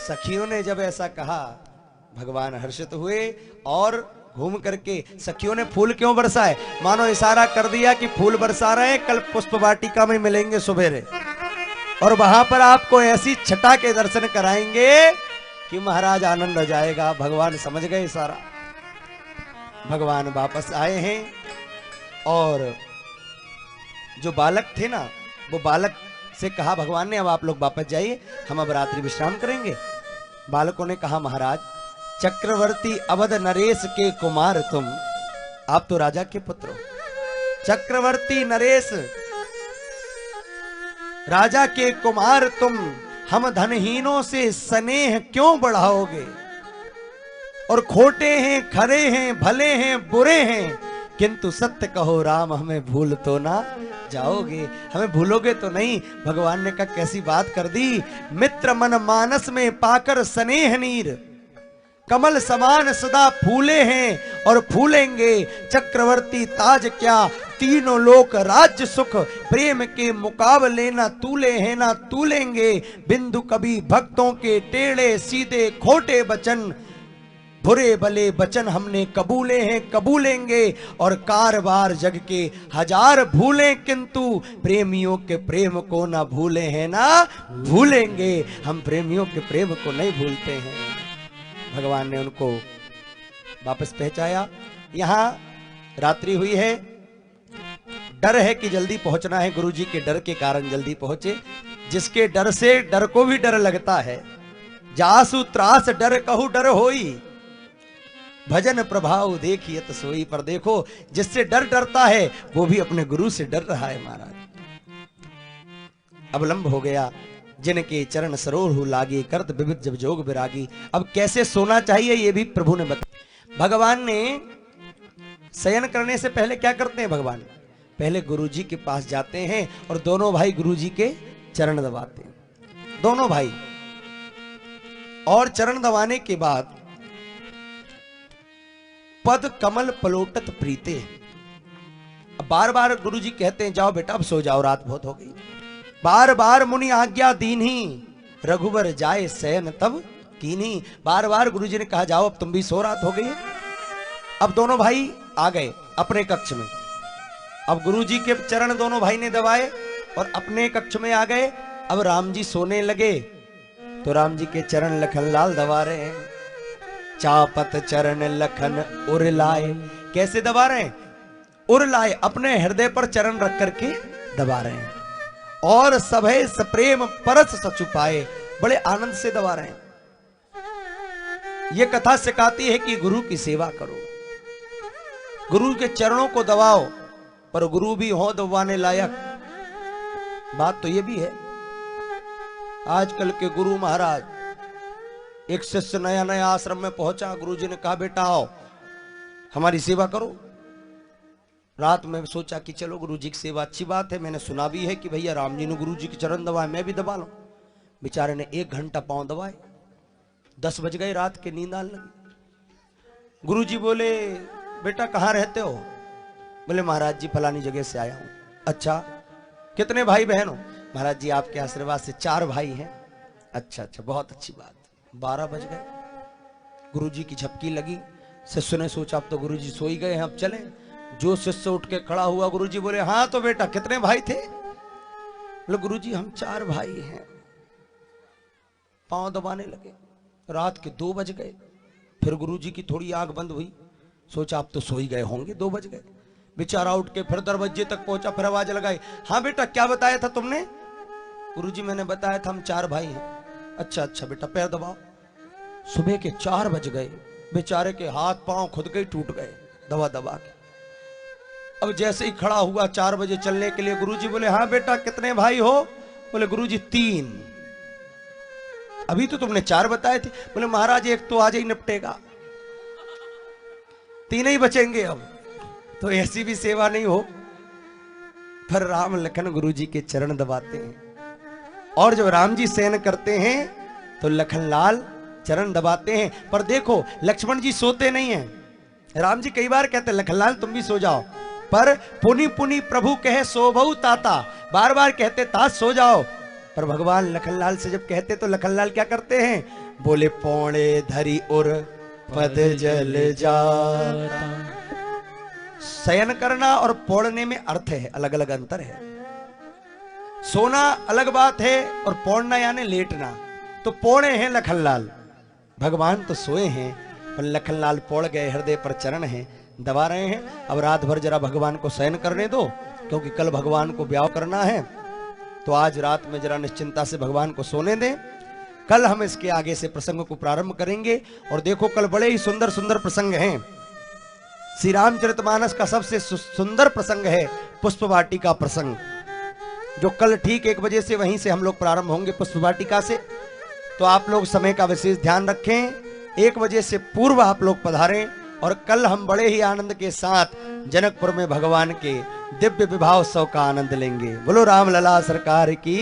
सखियों ने जब ऐसा कहा भगवान हर्षित हुए और घूम करके सखियों ने फूल क्यों बरसाए, मानो इशारा कर दिया कि फूल बरसा रहे हैं, कल पुष्प वाटिका में मिलेंगे सुबेरे और वहां पर आपको ऐसी छटा के दर्शन कराएंगे कि महाराज आनंद हो जाएगा। भगवान समझ गए इशारा। भगवान वापस आए हैं और जो बालक थे ना, वो बालक से कहा भगवान ने अब आप लोग वापस जाइए, हम अब रात्रि विश्राम करेंगे। बालकों ने कहा महाराज चक्रवर्ती अवध नरेश के कुमार तुम, आप तो राजा के पुत्र हो, चक्रवर्ती नरेश राजा के कुमार तुम, हम धनहीनों से स्नेह क्यों बढ़ाओगे? और खोटे हैं, खरे हैं, भले हैं, बुरे हैं, किंतु सत्य कहो राम हमें भूल तो ना जाओगे, हमें भूलोगे तो नहीं। भगवान ने कहा कैसी बात कर दी, मित्र मन मानस में पाकर स्नेह नीर, कमल समान सदा फूले हैं और फूलेंगे, चक्रवर्ती ताज क्या तीनों लोक राज्य सुख, प्रेम के मुकाबले ना तूले हैं ना तूलेंगे, बिंदु कभी भक्तों के टेढ़े सीधे खोटे वचन, बुरे भले वचन हमने कबूले हैं कबूलेंगे, और कारबार जग के हजार भूले किंतु प्रेमियों के प्रेम को ना भूले हैं ना भूलेंगे, हम प्रेमियों के प्रेम को नहीं भूलते हैं। भगवान ने उनको वापस पहुंचाया। यहां रात्रि हुई है, डर है कि जल्दी पहुंचना है, गुरुजी के डर के कारण जल्दी पहुंचे, जिसके डर से डर को भी डर लगता है। जासु त्रास डर कहू डर होई, भजन प्रभाव देखिए तो सोई। पर देखो जिससे डर डरता है वो भी अपने गुरु से डर रहा है महाराज। अवलंब हो गया, जिनके चरण सरोह लागे, करत विविध जब जोग विरागी। अब कैसे सोना चाहिए ये भी प्रभु ने बताया। भगवान ने शयन करने से पहले क्या करते हैं, भगवान पहले गुरुजी के पास जाते हैं और दोनों भाई गुरुजी के चरण दबाते हैं, दोनों भाई। और चरण दबाने के बाद पद कमल पलोटत प्रीते, बार बार गुरुजी कहते हैं जाओ बेटा अब सो जाओ, रात बहुत हो गई। बार बार मुनि आज्ञा दीन्ही, रघुवर जाए शयन तब कीन्ही। बार बार गुरुजी ने कहा जाओ अब तुम भी सो, रात हो गई है। अब दोनों भाई आ गए अपने कक्ष में। अब गुरुजी के चरण दोनों भाई ने दबाए और अपने कक्ष में आ गए। अब राम जी सोने लगे तो राम जी के चरण लखनलाल दबा रहे हैं। चापत चरण लखन उर लाए, कैसे दबा रहे हैं, उर लाए, अपने हृदय पर चरण रख करके दबा रहे हैं। और सभे सप्रेम परस सचुपाए, बड़े आनंद से दबा रहे हैं। यह कथा सिखाती है कि गुरु की सेवा करो, गुरु के चरणों को दबाओ, पर गुरु भी हो दबाने लायक। बात तो यह भी है, आजकल के गुरु महाराज, एक शिष्य नया नया आश्रम में पहुंचा, गुरुजी ने कहा बेटा आओ हमारी सेवा करो। रात में सोचा कि चलो गुरुजी की सेवा अच्छी बात है, मैंने सुना भी है कि भैया राम जी ने गुरुजी के चरण दबाए, मैं भी दबा लूं। बेचारे ने 1 घंटा पांव दबाए, 10 बज गए रात के, नींद आने लगी। गुरुजी बोले बेटा कहाँ रहते हो? बोले महाराज जी फलानी जगह से आया हूं। अच्छा कितने भाई बहन हो? महाराज जी आपके आशीर्वाद से 4 भाई हैं। अच्छा अच्छा बहुत अच्छी बात। 12 बज गए, गुरुजी की झपकी लगी। शिष्य ने सोचा अब तो गुरुजी सो ही गए हैं, अब चलें। जो शिष्य उठ के खड़ा हुआ, गुरुजी बोले हाँ तो बेटा कितने भाई थे? बोले गुरुजी हम 4 भाई हैं। पांव दबाने लगे, रात के 2 बज गए। फिर गुरुजी की थोड़ी आंख बंद हुई, सोचा अब तो सो ही गए होंगे, 2 बज गए। बेचारा उठ के फिर दरवाजे तक पहुंचा, फिर आवाज लगाई हाँ बेटा क्या बताया था तुमने? गुरुजी मैंने बताया था हम 4 भाई हैं। अच्छा अच्छा बेटा पैर दबाओ। सुबह के 4 बज गए, बेचारे के हाथ पांव खुद के टूट गए दबा दबा के। अब जैसे ही खड़ा हुआ 4 बजे चलने के लिए, गुरुजी बोले हाँ बेटा कितने भाई हो? बोले गुरुजी 3। अभी तो तुमने 4 बताए थे। बोले महाराज एक तो आज ही निपटेगा, 3 ही बचेंगे अब तो ऐसी भी सेवा नहीं हो। पर राम लखन गुरुजी के चरण दबाते हैं, और जब राम जी शयन करते हैं तो लखनलाल चरण दबाते हैं। पर देखो लक्ष्मण जी सोते नहीं हैं। राम जी कई बार कहते लखनलाल तुम भी सो जाओ, पर पुनि पुनि प्रभु कहे सोभऊ ताता, बार बार कहते तात सो जाओ। पर भगवान लखनलाल से जब कहते तो लखनलाल क्या करते हैं, बोले पौड़े धरी उर पद जल जाता। शयन करना और पौड़ने में अर्थ है, अलग अलग अंतर है। सोना अलग बात है और पौड़ना यानी लेटना। तो पौड़े हैं लखनलाल, भगवान तो सोए हैं पर लखनलाल पौड़ गए, हृदय पर चरण है, दबा रहे हैं। अब रात भर जरा भगवान को शयन करने दो, क्योंकि कल भगवान को ब्याह करना है। तो आज रात में जरा निश्चिंता से भगवान को सोने दें, कल हम इसके आगे से प्रसंग को प्रारंभ करेंगे। और देखो कल बड़े ही सुंदर सुंदर प्रसंग हैं। श्री रामचरितमानस का सबसे सुंदर प्रसंग है पुष्प वाटिका प्रसंग, जो कल ठीक 1 बजे से वहीं से हम लोग प्रारंभ होंगे पुष्प वाटिका से। तो आप लोग समय का विशेष ध्यान रखें, 1 बजे से पूर्व आप लोग पधारें। और कल हम बड़े ही आनंद के साथ जनकपुर में भगवान के दिव्य विवाह उत्सव का आनंद लेंगे। बोलो राम लला सरकार की।